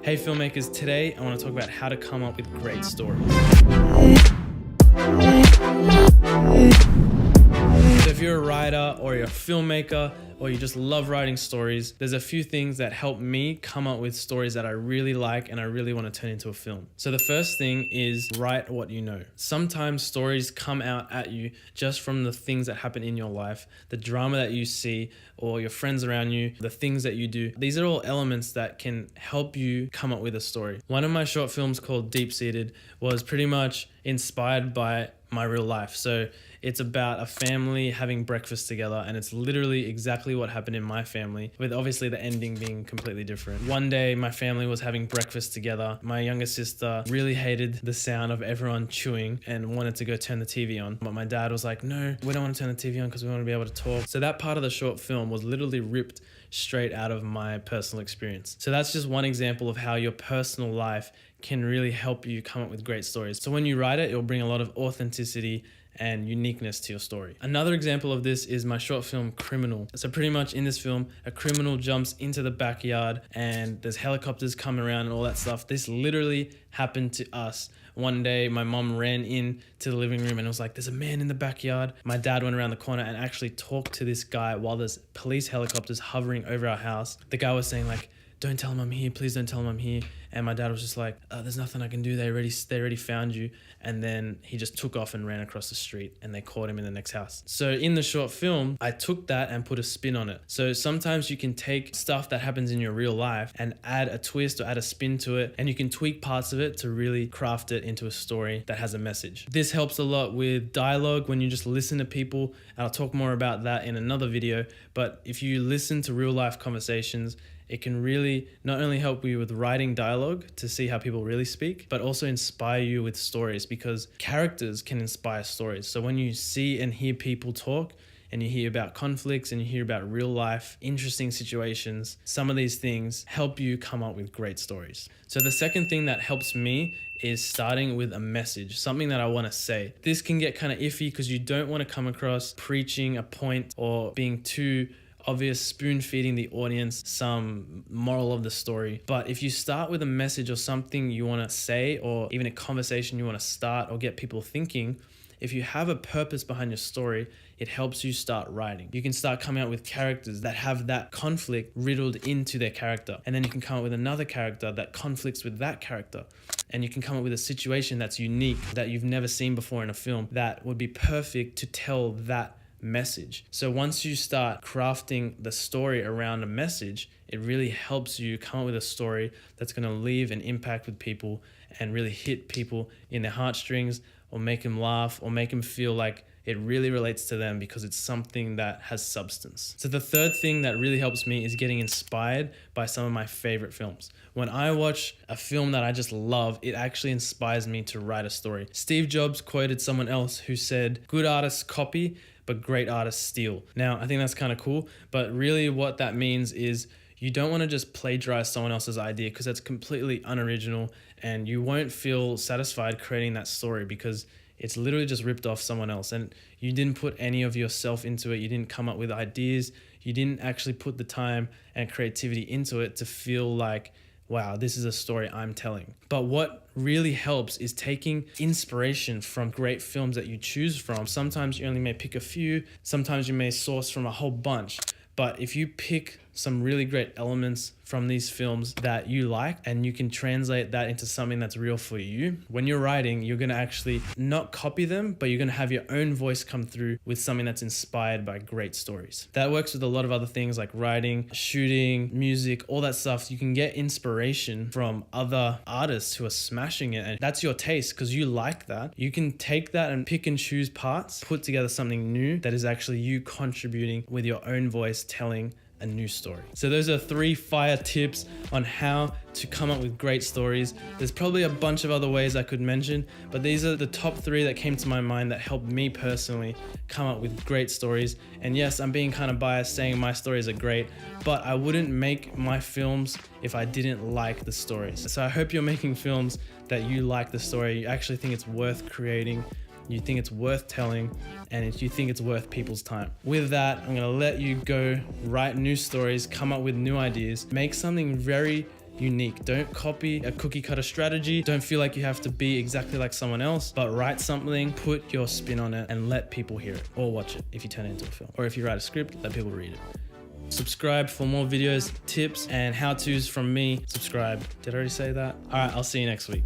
Hey filmmakers, today I want to talk about how to come up with great stories. So if you're a writer or you're a filmmaker or you just love writing stories, there's a few things that help me come up with stories that I really like and I really want to turn into a film. So the first thing is write what you know. Sometimes stories come out at you just from the things that happen in your life, the drama that you see or your friends around you, the things that you do. These are all elements that can help you come up with a story. One of my short films called Deep Seated was pretty much inspired by my real life. So it's about a family having breakfast together, and it's literally exactly what happened in my family, with obviously the ending being completely different. One day my family was having breakfast together. My younger sister really hated the sound of everyone chewing and wanted to go turn the TV on. But my dad was like, no, we don't want to turn the TV on because we want to be able to talk. So that part of the short film was literally ripped straight out of my personal experience. So that's just one example of how your personal life can really help you come up with great stories. So when you write it, it'll bring a lot of authenticity and uniqueness to your story. Another example of this is my short film Criminal. So pretty much in this film, a criminal jumps into the backyard and there's helicopters coming around and all that stuff. This literally happened to us. One day my mom ran in to the living room and was like, there's a man in the backyard. My dad went around the corner and actually talked to this guy while there's police helicopters hovering over our house. The guy was saying like, don't tell him I'm here, please don't tell him I'm here. And my dad was just like, there's nothing I can do, they already found you. And then he just took off and ran across the street and they caught him in the next house. So in the short film, I took that and put a spin on it. So sometimes you can take stuff that happens in your real life and add a twist or add a spin to it, and you can tweak parts of it to really craft it into a story that has a message. This helps a lot with dialogue when you just listen to people, and I'll talk more about that in another video. But if you listen to real life conversations, it can really not only help you with writing dialogue to see how people really speak, but also inspire you with stories, because characters can inspire stories. So when you see and hear people talk, and you hear about conflicts and you hear about real life, interesting situations, some of these things help you come up with great stories. So the second thing that helps me is starting with a message, something that I want to say. This can get kind of iffy because you don't want to come across preaching a point or being too obvious, spoon feeding the audience some moral of the story. But if you start with a message or something you want to say, or even a conversation you want to start or get people thinking, if you have a purpose behind your story, it helps you start writing. You can start coming out with characters that have that conflict riddled into their character. And then you can come up with another character that conflicts with that character. And you can come up with a situation that's unique, that you've never seen before in a film, that would be perfect to tell that message. So once you start crafting the story around a message, it really helps you come up with a story that's going to leave an impact with people and really hit people in their heartstrings, or make them laugh, or make them feel like it really relates to them because it's something that has substance. So the third thing that really helps me is getting inspired by some of my favorite films. When I watch a film that I just love, it actually inspires me to write a story. Steve Jobs quoted someone else who said, "Good artists copy, but great artists steal." Now, I think that's kind of cool, but really what that means is you don't want to just plagiarize someone else's idea, because that's completely unoriginal and you won't feel satisfied creating that story because it's literally just ripped off someone else and you didn't put any of yourself into it. You didn't come up with ideas. You didn't actually put the time and creativity into it to feel like, wow, this is a story I'm telling. But what really helps is taking inspiration from great films that you choose from. Sometimes you only may pick a few, sometimes you may source from a whole bunch. But if you pick some really great elements from these films that you like and you can translate that into something that's real for you, when you're writing, you're going to actually not copy them, but you're going to have your own voice come through with something that's inspired by great stories. That works with a lot of other things like writing, shooting, music, all that stuff. You can get inspiration from other artists who are smashing it, and that's your taste because you like that. You can take that and pick and choose parts, put together something new that is actually you contributing with your own voice, telling a new story. So those are 3 fire tips on how to come up with great stories. There's probably a bunch of other ways I could mention, but these are the top 3 that came to my mind that helped me personally come up with great stories. And yes, I'm being kind of biased saying my stories are great, but I wouldn't make my films if I didn't like the stories. So I hope you're making films that you like the story, you actually think it's worth creating, you think it's worth telling, and you think it's worth people's time. With that, I'm gonna let you go write new stories, come up with new ideas, make something very unique. Don't copy a cookie cutter strategy. Don't feel like you have to be exactly like someone else, but write something, put your spin on it, and let people hear it or watch it if you turn it into a film. Or if you write a script, let people read it. Subscribe for more videos, tips, and how-tos from me. Subscribe. Did I already say that? All right, I'll see you next week.